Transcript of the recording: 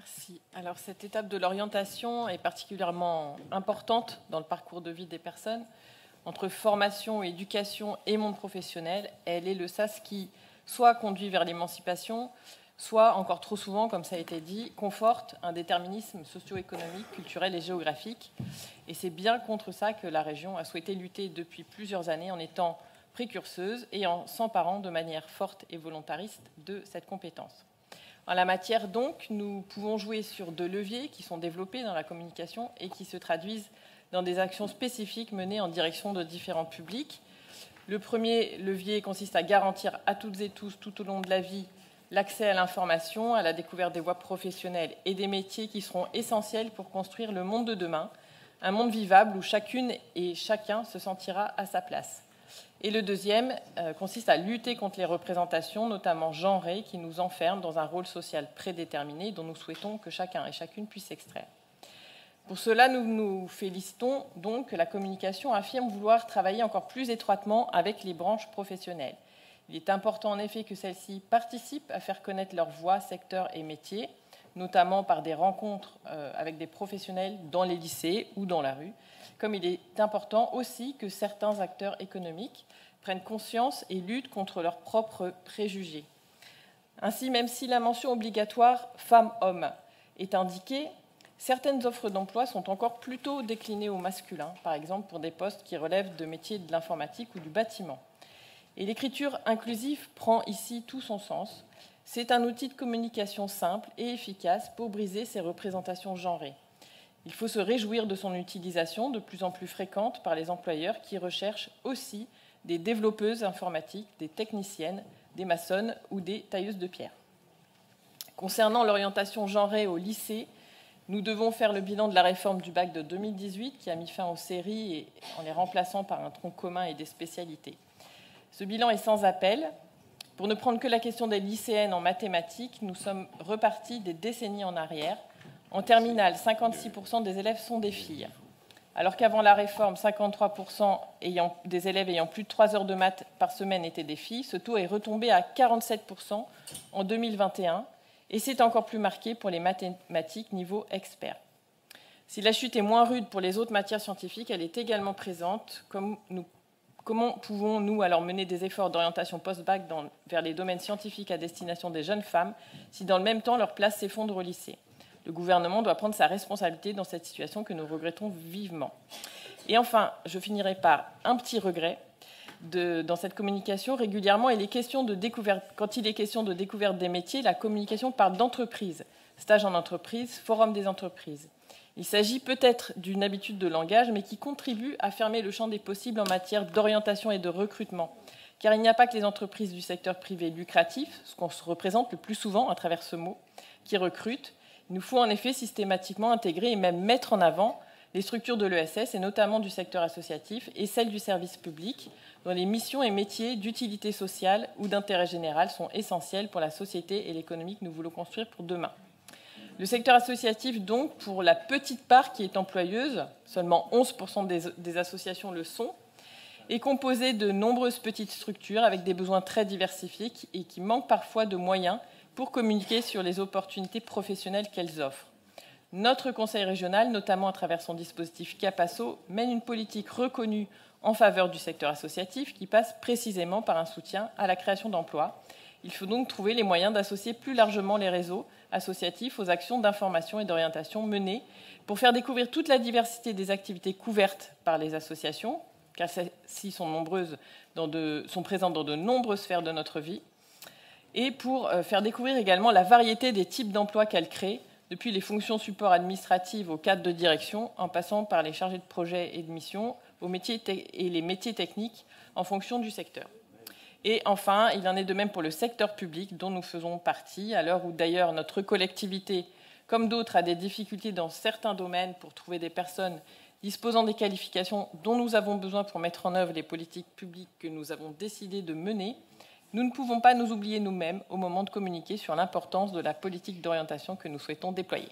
Merci. Alors, cette étape de l'orientation est particulièrement importante dans le parcours de vie des personnes. Entre formation, éducation et monde professionnel, elle est le sas qui soit conduit vers l'émancipation, soit, encore trop souvent, comme ça a été dit, conforte un déterminisme socio-économique, culturel et géographique. Et c'est bien contre ça que la région a souhaité lutter depuis plusieurs années en étant précurseuse et en s'emparant de manière forte et volontariste de cette compétence. En la matière, donc, nous pouvons jouer sur deux leviers qui sont développés dans la communication et qui se traduisent dans des actions spécifiques menées en direction de différents publics. Le premier levier consiste à garantir à toutes et tous, tout au long de la vie, l'accès à l'information, à la découverte des voies professionnelles et des métiers qui seront essentiels pour construire le monde de demain, un monde vivable où chacune et chacun se sentira à sa place. Et le deuxième consiste à lutter contre les représentations, notamment genrées, qui nous enferment dans un rôle social prédéterminé dont nous souhaitons que chacun et chacune puisse s'extraire. Pour cela, nous nous félicitons donc que la communication affirme vouloir travailler encore plus étroitement avec les branches professionnelles. Il est important en effet que celles-ci participent à faire connaître leurs voies, secteurs et métiers, notamment par des rencontres avec des professionnels dans les lycées ou dans la rue, comme il est important aussi que certains acteurs économiques prennent conscience et luttent contre leurs propres préjugés. Ainsi, même si la mention obligatoire femmes-hommes est indiquée, certaines offres d'emploi sont encore plutôt déclinées au masculin, par exemple pour des postes qui relèvent de métiers de l'informatique ou du bâtiment. Et l'écriture inclusive prend ici tout son sens. C'est un outil de communication simple et efficace pour briser ces représentations genrées. Il faut se réjouir de son utilisation de plus en plus fréquente par les employeurs qui recherchent aussi des développeuses informatiques, des techniciennes, des maçonnes ou des tailleuses de pierre. Concernant l'orientation genrée au lycée, nous devons faire le bilan de la réforme du bac de 2018 qui a mis fin aux séries et en les remplaçant par un tronc commun et des spécialités. Ce bilan est sans appel. Pour ne prendre que la question des lycéennes en mathématiques, nous sommes repartis des décennies en arrière. En terminale, 56% des élèves sont des filles. Alors qu'avant la réforme, 53% des élèves ayant plus de 3 heures de maths par semaine étaient des filles, ce taux est retombé à 47% en 2021 et c'est encore plus marqué pour les mathématiques niveau expert. Si la chute est moins rude pour les autres matières scientifiques, elle est également présente. Comment pouvons-nous alors mener des efforts d'orientation post-bac vers les domaines scientifiques à destination des jeunes femmes si dans le même temps leur place s'effondre au lycée ? Le gouvernement doit prendre sa responsabilité dans cette situation que nous regrettons vivement. Et enfin, je finirai par un petit regret. Dans cette communication, régulièrement, quand il est question de découverte des métiers, la communication parle d'entreprise, stage en entreprise, forum des entreprises. Il s'agit peut-être d'une habitude de langage, mais qui contribue à fermer le champ des possibles en matière d'orientation et de recrutement. Car il n'y a pas que les entreprises du secteur privé lucratif, ce qu'on se représente le plus souvent à travers ce mot, qui recrutent. Il nous faut en effet systématiquement intégrer et même mettre en avant les structures de l'ESS, et notamment du secteur associatif, et celles du service public, dont les missions et métiers d'utilité sociale ou d'intérêt général sont essentiels pour la société et l'économie que nous voulons construire pour demain. Le secteur associatif, donc, pour la petite part qui est employeuse, seulement 11% des associations le sont, est composé de nombreuses petites structures avec des besoins très diversifiés et qui manquent parfois de moyens pour communiquer sur les opportunités professionnelles qu'elles offrent. Notre conseil régional, notamment à travers son dispositif Capasso, mène une politique reconnue en faveur du secteur associatif qui passe précisément par un soutien à la création d'emplois. Il faut donc trouver les moyens d'associer plus largement les réseaux associatifs aux actions d'information et d'orientation menées pour faire découvrir toute la diversité des activités couvertes par les associations, car celles-ci sont présentes dans de nombreuses sphères de notre vie, et pour faire découvrir également la variété des types d'emplois qu'elles créent, depuis les fonctions support administratives aux cadres de direction, en passant par les chargés de projet et de mission, et les métiers techniques en fonction du secteur. Et enfin, il en est de même pour le secteur public dont nous faisons partie, à l'heure où d'ailleurs notre collectivité, comme d'autres, a des difficultés dans certains domaines pour trouver des personnes disposant des qualifications dont nous avons besoin pour mettre en œuvre les politiques publiques que nous avons décidé de mener. Nous ne pouvons pas nous oublier nous-mêmes au moment de communiquer sur l'importance de la politique d'orientation que nous souhaitons déployer.